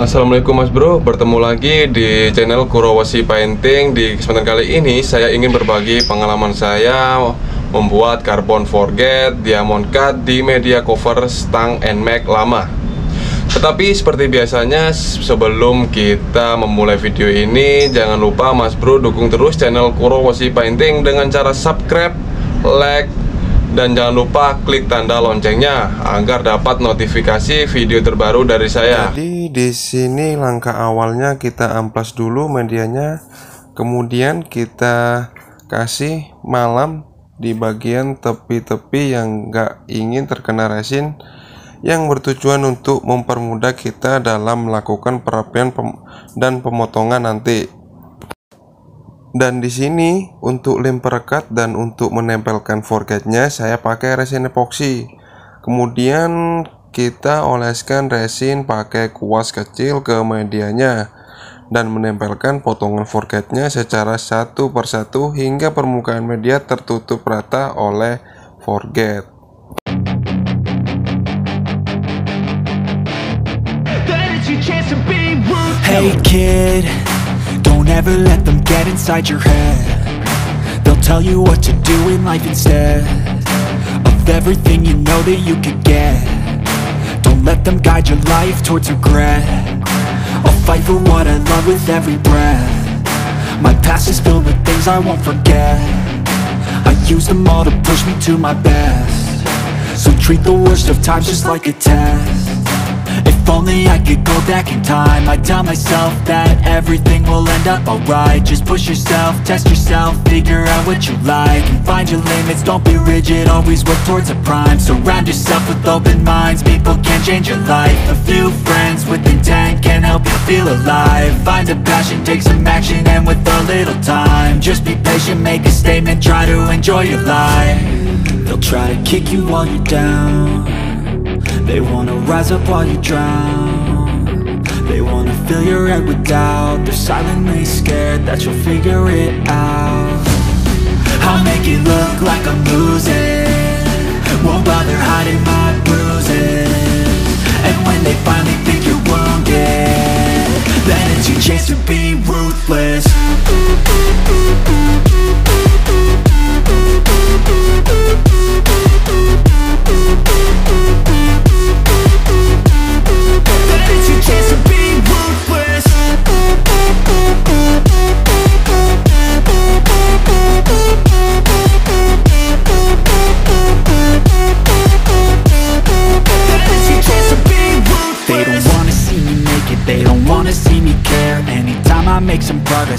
Assalamualaikum Mas Bro, bertemu lagi di channel KuroWesi Painting. Di kesempatan kali ini saya ingin berbagi pengalaman saya membuat carbon forget diamond cut di media cover stang and mat lama. Tetapi seperti biasanya, sebelum kita memulai video ini, jangan lupa Mas Bro dukung terus channel KuroWesi Painting dengan cara subscribe, like, dan jangan lupa klik tanda loncengnya agar dapat notifikasi video terbaru dari saya. Jadi di sini langkah awalnya kita amplas dulu medianya, kemudian kita kasih malam di bagian tepi-tepi yang nggak ingin terkena resin, yang bertujuan untuk mempermudah kita dalam melakukan perapian dan pemotongan nanti. Dan di sini untuk lem perekat dan untuk menempelkan forgetnya saya pakai resin epoksi. Kemudian kita oleskan resin pakai kuas kecil ke medianya dan menempelkan potongan forgetnya secara satu persatu hingga permukaan media tertutup rata oleh forget. Hey kid, don't ever let them get inside your head. They'll tell you what to do in life instead of everything you know that you could get. Don't let them guide your life towards regret. I'll fight for what I love with every breath. My past is filled with things I won't forget. I use them all to push me to my best. So treat the worst of times just like a test. If only I could go back in time, I'd tell myself that everything will end up alright. Just push yourself, test yourself, figure out what you like, and find your limits, don't be rigid, always work towards a prime. Surround yourself with open minds, people can change your life. A few friends with intent can help you feel alive. Find a passion, take some action, and with a little time, just be patient, make a statement, try to enjoy your life. They'll try to kick you while you're down. They wanna rise up while you drown. They wanna fill your head with doubt. They're silently scared that you'll figure it out. I'll make it look like I'm losing, won't bother hiding my bruises. And when they finally think you're wounded, then it's your chance to be ruthless.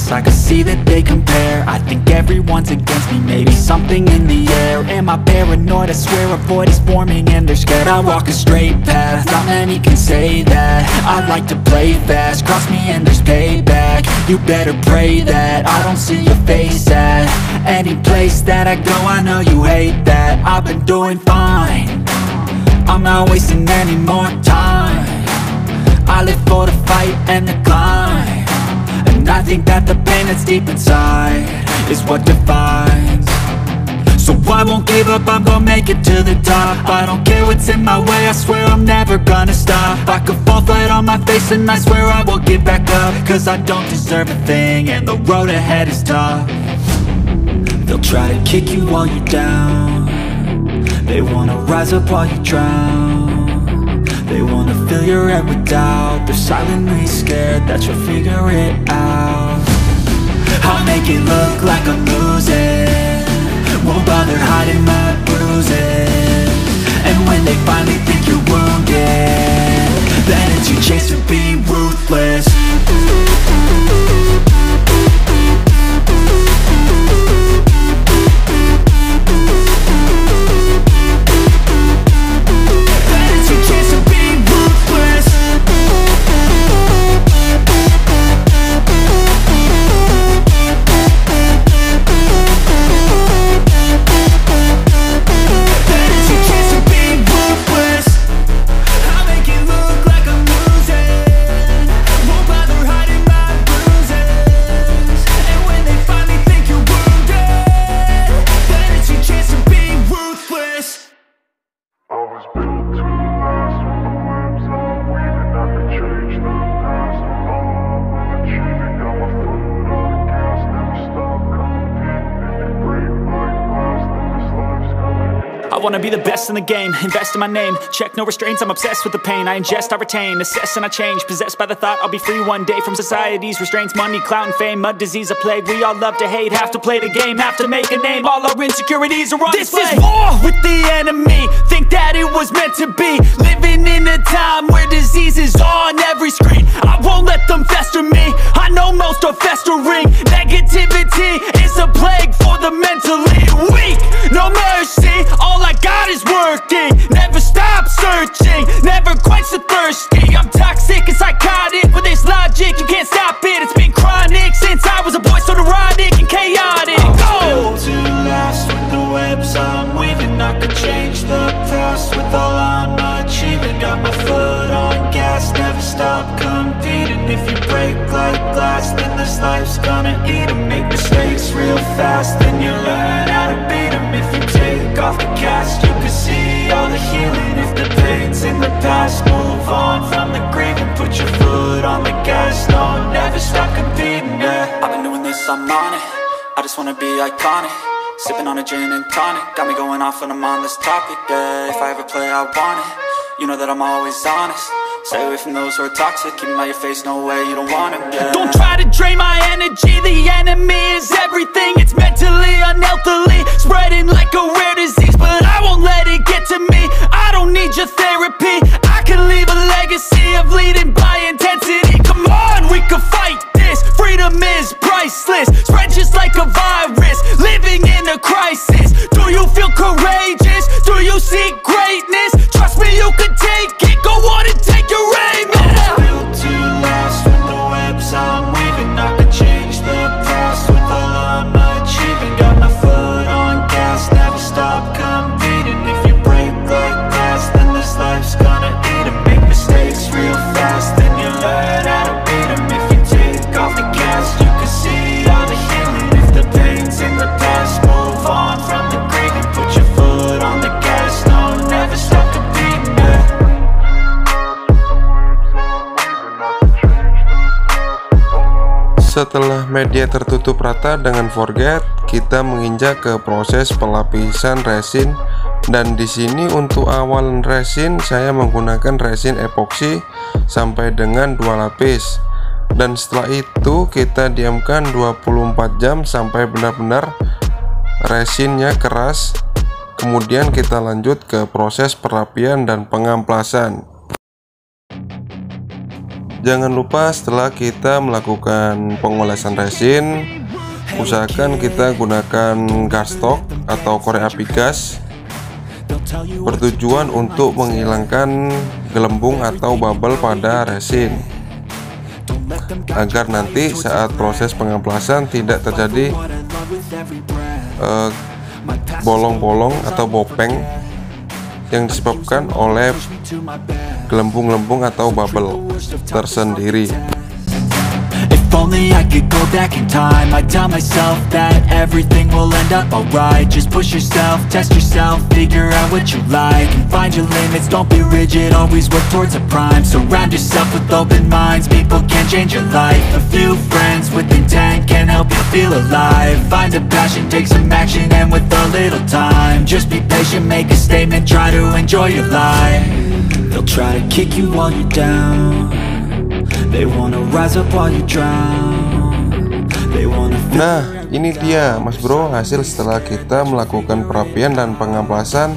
I can see that they compare. I think everyone's against me, maybe something in the air. Am I paranoid? I swear a void is forming and they're scared. I walk a straight path, not many can say that. I like to play fast, cross me and there's payback. You better pray that I don't see your face at any place that I go. I know you hate that. I've been doing fine, I'm not wasting any more time. I live for the fight and the climb, and I think that the pain that's deep inside is what defines. So I won't give up, I'm gonna make it to the top. I don't care what's in my way, I swear I'm never gonna stop. I could fall flat on my face and I swear I won't give back up, cause I don't deserve a thing and the road ahead is tough. They'll try to kick you while you're down. They wanna rise up while you drown. They wanna fill your head with doubt. They're silently scared that you'll figure it out. I'll make it look like I'm losing, won't bother hiding my bruises. And when they finally think you're wounded, then it's your chance to be ruthless. I wanna be the best in the game, invest in my name, check no restraints, I'm obsessed with the pain. I ingest, I retain, assess and I change, possessed by the thought I'll be free one day from society's restraints. Money, clout and fame, a disease, a plague. We all love to hate, have to play the game, have to make a name. All our insecurities are on display. This is war with the enemy, think that it was meant to be. Living in a time where disease is on every screen. I won't let them fester me, I know most are festering. Negativity is a plague for the mentally weak. No mercy, all I got is working. Never stop searching, never quench the thirsty. I'm toxic and psychotic, with this logic you can't stop it. It's been chronic since I was a boy, so neurotic and chaotic. Built to last with the webs I'm weaving. I could change the past with all I'm achieving. Got my foot on gas, never stop competing. If you break like glass, then this life's gonna eat 'em. Make mistakes real fast, then you learn how to beat 'em. If you take off the cast, you can see all the healing. If the pain's in the past, move on from the grave and put your foot on the gas. No, never stop competing, yeah. I've been doing this, I'm on it. I just wanna be iconic. Sipping on a gin and tonic, got me going off when I'm on this topic, yeah. If I ever play, I want it. You know that I'm always honest. Stay away from those who are toxic. Keep 'em out your face, no way, you don't want them, yeah. Don't try to drain my energy. The enemy is everything. It's mentally, unhealthily, spreading like a rare disease. But I won't let it get to me. I don't need your therapy. I can leave a legacy of leading by intensity. Come on, we can fight this. Freedom is priceless. Spread just like a virus. Living in a crisis. Do you feel courageous? Do you seek greatness? Trust me, you can take it. Go on and take your aim, yeah. I was built to last with the webs I'm weaving. I could change the past with all I'm achieving. Got my foot on gas, never stop competing. If you break like glass, then this life's gonna eat 'em. Make mistakes real fast, then you learn how to beat 'em. If you take off the cast, you can see all the healing. If the pain's in the past, move on from the grave and put your foot on the gas. No, never stop competing, yeah. Setelah media tertutup rata dengan forget, kita menginjak ke proses pelapisan resin. Dan di sini untuk awal resin saya menggunakan resin epoksi sampai dengan 2 lapis. Dan setelah itu kita diamkan 24 jam sampai benar-benar resinnya keras. Kemudian kita lanjut ke proses perapian dan pengamplasan. Jangan lupa setelah kita melakukan pengolesan resin, usahakan kita gunakan cardstock atau korek api gas, bertujuan untuk menghilangkan gelembung atau bubble pada resin, agar nanti saat proses pengamplasan tidak terjadi bolong-bolong atau bopeng yang disebabkan oleh gelembung-gelembung atau bubble tersendiri. If only I could go back in time, I'd tell myself that everything will end up alright. Just push yourself, test yourself, figure out what you like, and find your limits, don't be rigid, always work towards a prime. Surround yourself with open minds, people can change your life. A few friends with intent can help you feel alive. Find a passion, take some action, and with a little time, just be patient, make a statement, try to enjoy your life. They'll try to kick you while you're down. They wanna rise up while you drown. They wanna. Nah, ini dia Mas Bro hasil setelah kita melakukan perapian dan pengamplasan.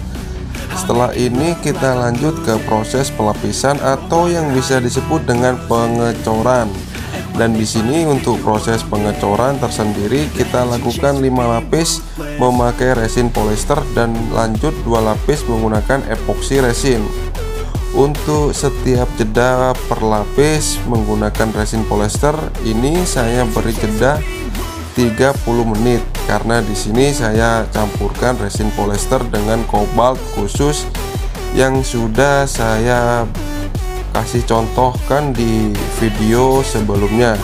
Setelah ini kita lanjut ke proses pelapisan atau yang bisa disebut dengan pengecoran. Dan di sini untuk proses pengecoran tersendiri kita lakukan 5 lapis memakai resin polyester dan lanjut 2 lapis menggunakan epoksi resin. Untuk setiap jeda per lapis menggunakan resin polyester ini saya beri jeda 30 menit karena di sini saya campurkan resin polyester dengan kobalt khusus yang sudah saya kasih contohkan di video sebelumnya.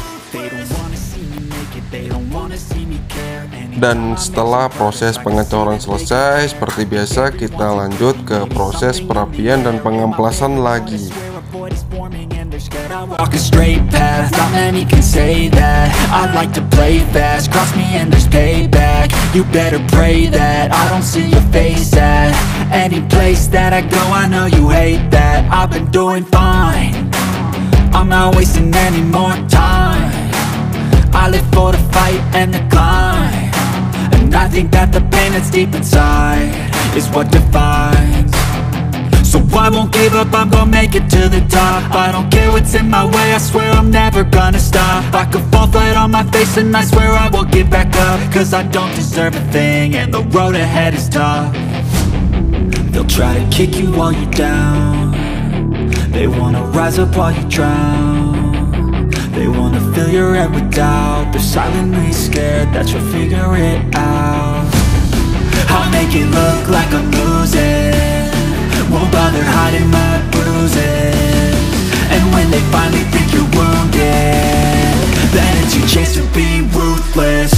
Dan setelah proses pengecoran selesai, seperti biasa kita lanjut ke proses perapian dan pengamplasan lagi. walk a straight path, not many can say that. I like to play fast, cross me and there's payback. You better pray that I don't see your face at any place that I go. I know you hate that. I've been doing fine, I'm not wasting any more time. I live for the fight and the climb, and I think that the pain that's deep inside is what defines. So I won't give up, I'm gonna make it to the top. I don't care what's in my way, I swear I'm never gonna stop. I could fall flat on my face and I swear I won't give back up, cause I don't deserve a thing and the road ahead is tough. They'll try to kick you while you're down, they wanna rise up while you drown. They wanna fill your head with doubt, they're silently scared that you'll figure it out. I'll make it look like I'm losing, won't bother hiding my bruises. And when they finally think you're wounded, then it's your chance to be ruthless.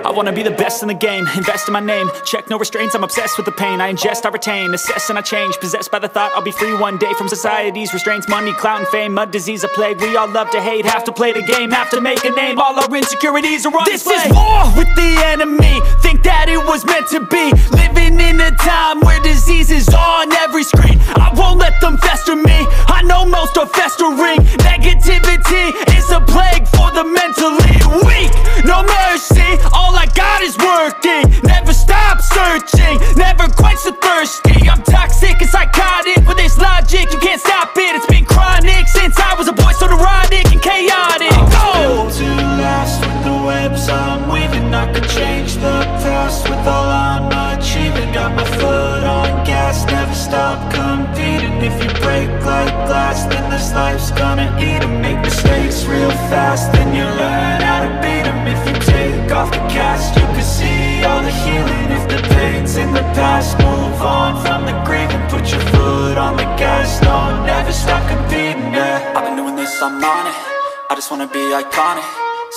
I wanna be the best in the game, invest in my name. Check no restraints, I'm obsessed with the pain. I ingest, I retain, assess and I change. Possessed by the thought I'll be free one day from society's restraints. Money, clout and fame, mud, disease, a plague. We all love to hate, have to play the game, have to make a name. All our insecurities are on display. This is war with the enemy, think that it was meant to be. Living in a time where disease is on every screen. I won't let them fester me, I know most are festering. Negativity is a plague for the mentally weak. No mercy, all I got is working. Never stop searching, never quench the thirsty. I'm toxic and psychotic, with this logic, you can't stop it. It's been chronic since I was a boy, so neurotic and chaotic. Built to last with the webs I'm weaving. I could change the past with all I'm achieving. Got my foot on gas, never stop competing. If you break like glass, then this life's gonna eat 'em. Make mistakes real fast, then you learn how to beat 'em. If you take off the cast, you can see all the healing. If the pain's in the past, move on from the grave and put your foot on the gas. No, never stop competing, yeah. I've been doing this, I'm on it, I just wanna be iconic.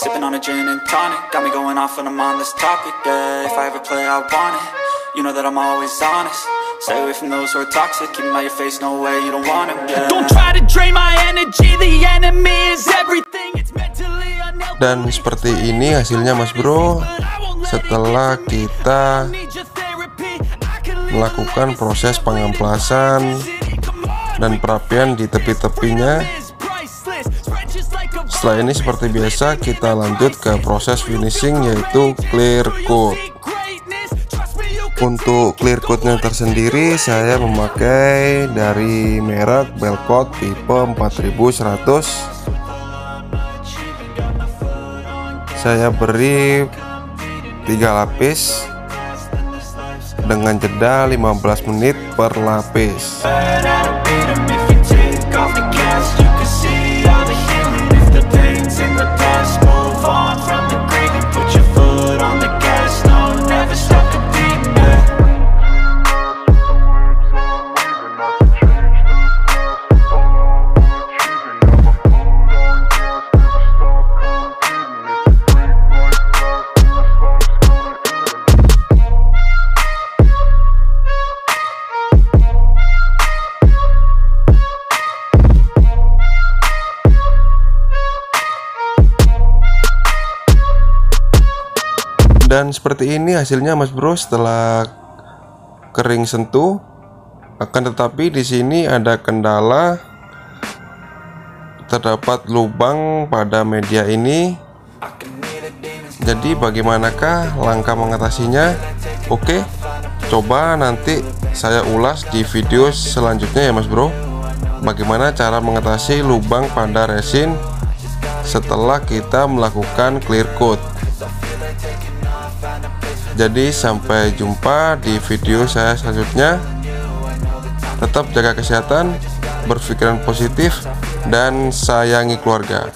Sipping on a gin and tonic, got me going off when I'm on this topic, yeah. If I ever play, I want it, you know that I'm always honest. Stay away from those who are toxic, keep them out your face, no way, you don't want them, yeah. Don't try to drain my energy, the enemy is everything, it's mentally unhealthy. Dan seperti ini hasilnya Mas Bro, setelah kita melakukan proses pengamplasan dan perapian di tepi-tepinya. Setelah ini seperti biasa kita lanjut ke proses finishing, yaitu clear coat. Untuk clear coatnya tersendiri saya memakai dari merek Belcoat tipe 4100. Saya beri 3 lapis dengan jeda 15 menit per lapis. Dan seperti ini hasilnya Mas Bro setelah kering sentuh. Akan tetapi di sini ada kendala, terdapat lubang pada media ini. Jadi bagaimanakah langkah mengatasinya? Oke, coba nanti saya ulas di video selanjutnya ya mas bro, bagaimana cara mengatasi lubang pada resin setelah kita melakukan clear coat. Jadi sampai jumpa di video saya selanjutnya. Tetap jaga kesehatan, berpikiran positif, dan sayangi keluarga.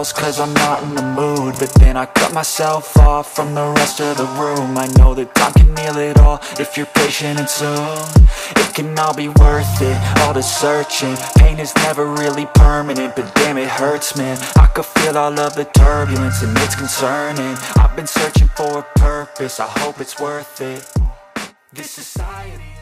Cause I'm not in the mood, but then I cut myself off from the rest of the room. I know that time can heal it all if you're patient and soon it can all be worth it, all the searching. Pain is never really permanent, but damn it hurts man. I could feel all of the turbulence and it's concerning. I've been searching for a purpose, I hope it's worth it. This society